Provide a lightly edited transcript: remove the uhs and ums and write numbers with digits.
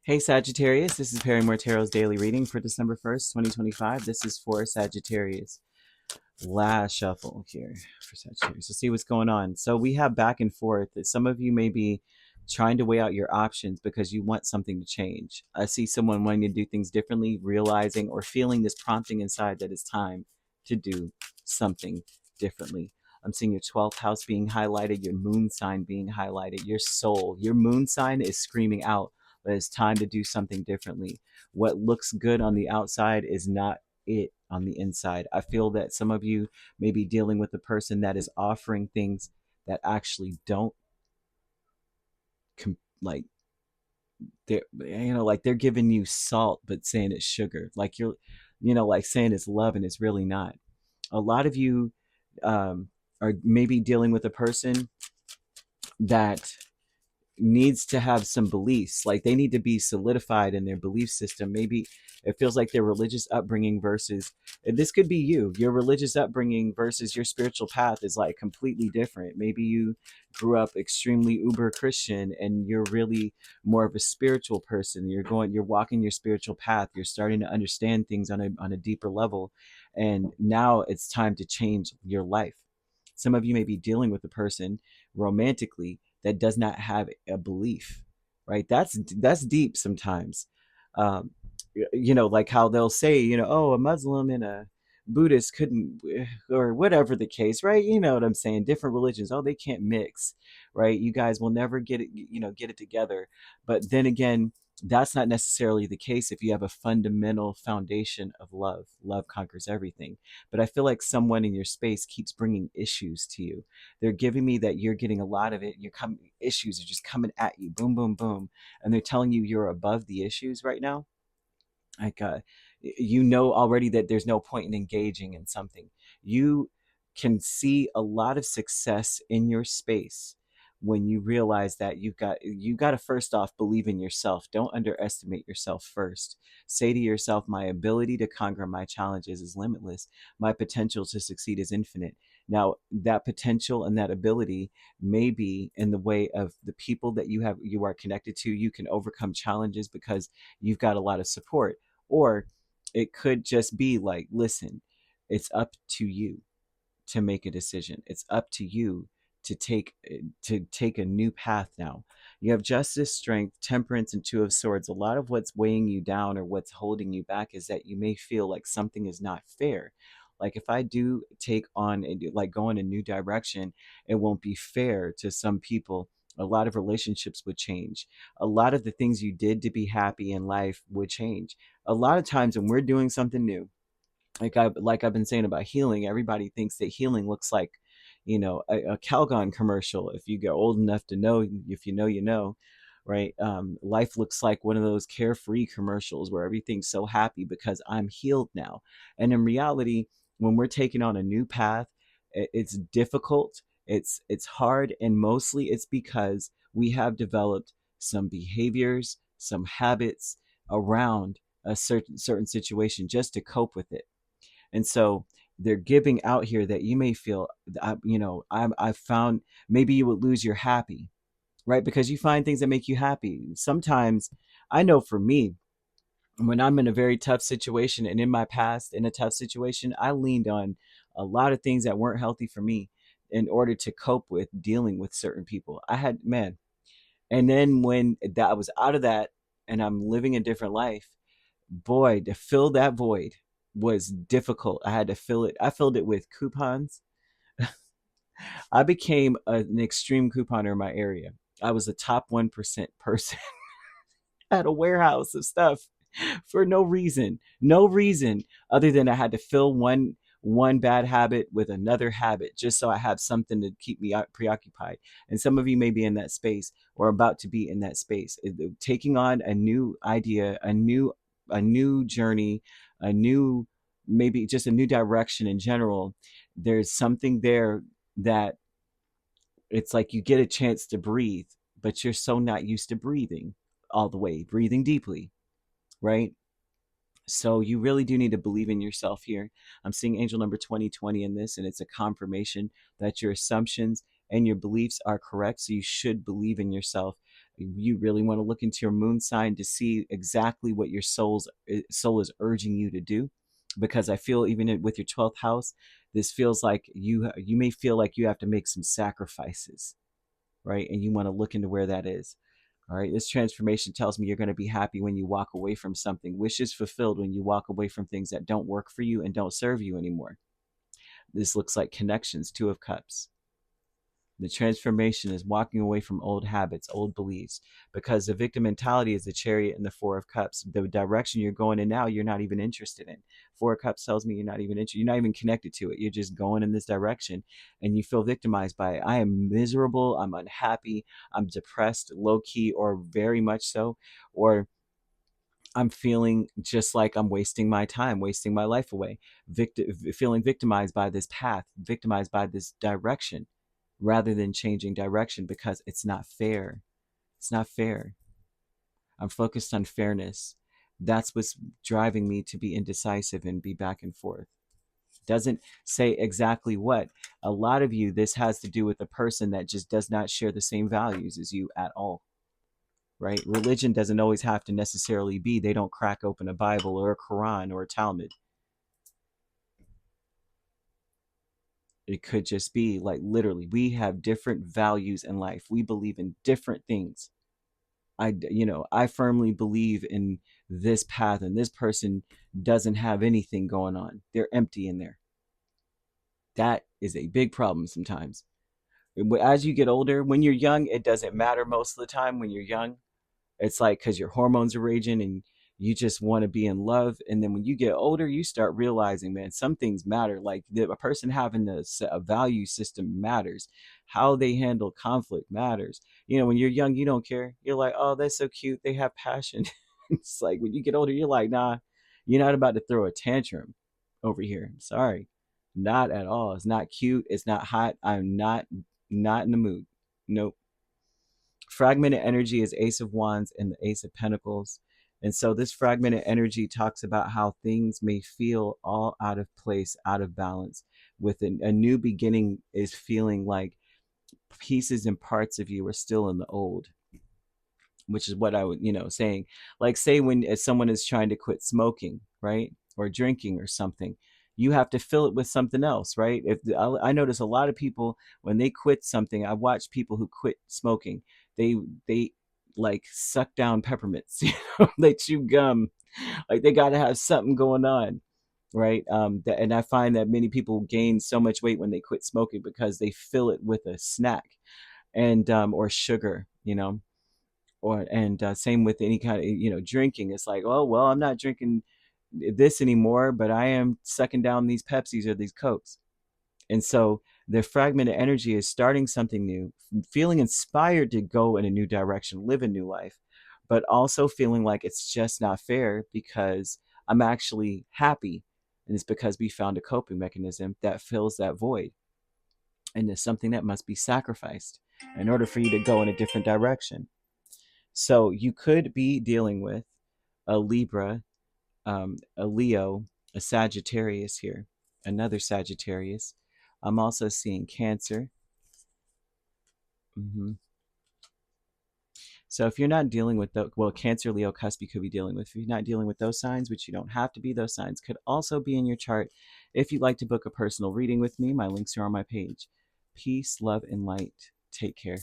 Hey Sagittarius, this is Perrymore Tarot's daily reading for December 1st, 2025. This is for Sagittarius. Last shuffle here for Sagittarius. Let's see what's going on. So we have back and forth. Some of you may be trying to weigh out your options because you want something to change. I see someone wanting to do things differently, realizing or feeling this prompting inside that it's time to do something differently. I'm seeing your 12th house being highlighted, your moon sign being highlighted, your soul. Your moon sign is screaming out, but it's time to do something differently. What looks good on the outside is not it on the inside. I feel that some of you may be dealing with a person that is offering things that actually don't like they're like they're giving you salt but saying it's sugar, like you're like saying it's love and it's really not. A lot of you are maybe dealing with a person that needs to have some beliefs, like they need to be solidified in their belief system. Maybe it feels like their religious upbringing versus, this could be you, your religious upbringing versus your spiritual path is like completely different. Maybe you grew up extremely uber Christian and you're really more of a spiritual person. You're walking your spiritual path, you're starting to understand things on a deeper level, and now it's time to change your life. Some of you may be dealing with a person romantically that does not have a belief, right? That's deep sometimes. um like how they'll say, oh, a Muslim and a Buddhist couldn't, or whatever the case, right? You know what I'm saying? Different religions, oh, they can't mix, right? You guys will never get it, get it together. But then again, that's not necessarily the case if you have a fundamental foundation of love. Love conquers everything. But I feel like someone in your space keeps bringing issues to you. They're giving me that you're getting a lot of it. Issues are just coming at you, boom, boom, boom, and they're telling you you're above the issues right now. Like, already that there's no point in engaging in something. You can see a lot of success in your space when you realize that you got to first off believe in yourself. Don't underestimate yourself first. Say to yourself, my ability to conquer my challenges is limitless. My potential to succeed is infinite. Now, that potential and that ability may be in the way of the people that you are connected to. You can overcome challenges because you've got a lot of support. Or it could just be like, listen, it's up to you to make a decision. It's up to you to take a new path now. You have justice, strength, temperance, and two of swords. A lot of what's weighing you down or what's holding you back is that you may feel like something is not fair. Like, if I do take on like go in a new direction, it won't be fair to some people. A lot of relationships would change. A lot of the things you did to be happy in life would change. A lot of times when we're doing something new, like I've been saying about healing, everybody thinks that healing looks like, a Calgon commercial. If you get old enough to know, if you know, you know, right? Life looks like one of those carefree commercials where everything's so happy because I'm healed now. And in reality, when we're taking on a new path, it's difficult, it's hard, and mostly it's because we have developed some behaviors, some habits around a certain situation just to cope with it. And so they're giving out here that you may feel, I found maybe you would lose your happy, right? Because you find things that make you happy. Sometimes, I know for me, when I'm in a very tough situation, and in my past, in a tough situation, I leaned on a lot of things that weren't healthy for me in order to cope with dealing with certain people. I had, man. And then when that I was out of that and I'm living a different life, boy, to fill that void was difficult. I had to fill it. I filled it with coupons. I became an extreme couponer in my area. I was a top 1% person at a warehouse of stuff for no reason other than I had to fill one bad habit with another habit just so I have something to keep me preoccupied. And some of you may be in that space or about to be in that space, taking on a new idea, a new journey, a new, maybe just a new direction in general. There's something there that it's like you get a chance to breathe, but you're so not used to breathing all the way, breathing deeply, right? So you really do need to believe in yourself here. I'm seeing angel number 2020 in this, and it's a confirmation that your assumptions and your beliefs are correct. So you should believe in yourself. You really want to look into your moon sign to see exactly what your soul is urging you to do, because I feel even with your 12th house, this feels like you may feel like you have to make some sacrifices, right? And you want to look into where that is. All right, this transformation tells me you're going to be happy when you walk away from something. Wishes fulfilled when you walk away from things that don't work for you and don't serve you anymore. This looks like connections, 2 of Cups. The transformation is walking away from old habits, old beliefs, because the victim mentality is the Chariot and the 4 of Cups. The direction you're going in now, you're not even interested in. 4 of Cups tells me you're not even interested. You're not even connected to it. You're just going in this direction, and you feel victimized by it. I am miserable. I'm unhappy. I'm depressed, low key, or very much so, or I'm feeling just like I'm wasting my time, wasting my life away, feeling victimized by this path, victimized by this direction, rather than changing direction because it's not fair. It's not fair. I'm focused on fairness. That's what's driving me to be indecisive and be back and forth. Doesn't say exactly what. A lot of you, this has to do with a person that just does not share the same values as you at all. Right? Religion doesn't always have to necessarily be they don't crack open a Bible or a Quran or a Talmud. It could just be like literally, we have different values in life. We believe in different things. I firmly believe in this path, and this person doesn't have anything going on. They're empty in there. That is a big problem sometimes. As you get older, when you're young, it doesn't matter most of the time when you're young. It's like because your hormones are raging and you just want to be in love. And then when you get older, you start realizing, man, some things matter. Like a person having a value system matters. How they handle conflict matters. When you're young, you don't care. You're like, oh, that's so cute. They have passion. It's like when you get older, you're like, nah, you're not about to throw a tantrum over here. I'm sorry. Not at all. It's not cute. It's not hot. I'm not in the mood. Nope. Fragmented energy is Ace of Wands and the Ace of Pentacles. And so this fragmented energy talks about how things may feel all out of place, out of balance. With a new beginning is feeling like pieces and parts of you are still in the old, which is what I would, saying. Like say when someone is trying to quit smoking, right? Or drinking or something, you have to fill it with something else, right? If I notice a lot of people when they quit something, I've watched people who quit smoking, they like suck down peppermints, they chew gum, like they got to have something going on, right? And I find that many people gain so much weight when they quit smoking because they fill it with a snack and or sugar, same with any kind of drinking. It's like, oh well, I'm not drinking this anymore, but I am sucking down these Pepsis or these Cokes. And so the fragmented energy is starting something new, feeling inspired to go in a new direction, live a new life, but also feeling like it's just not fair because I'm actually happy. And it's because we found a coping mechanism that fills that void. And it's something that must be sacrificed in order for you to go in a different direction. So you could be dealing with a Libra, a Leo, a Sagittarius here, another Sagittarius. I'm also seeing Cancer. hmm So if you're not dealing with Cancer, Leo, Cusp, you could be dealing with. If you're not dealing with those signs, which you don't have to be, those signs could also be in your chart. If you'd like to book a personal reading with me, my links are on my page. Peace, love, and light. Take care.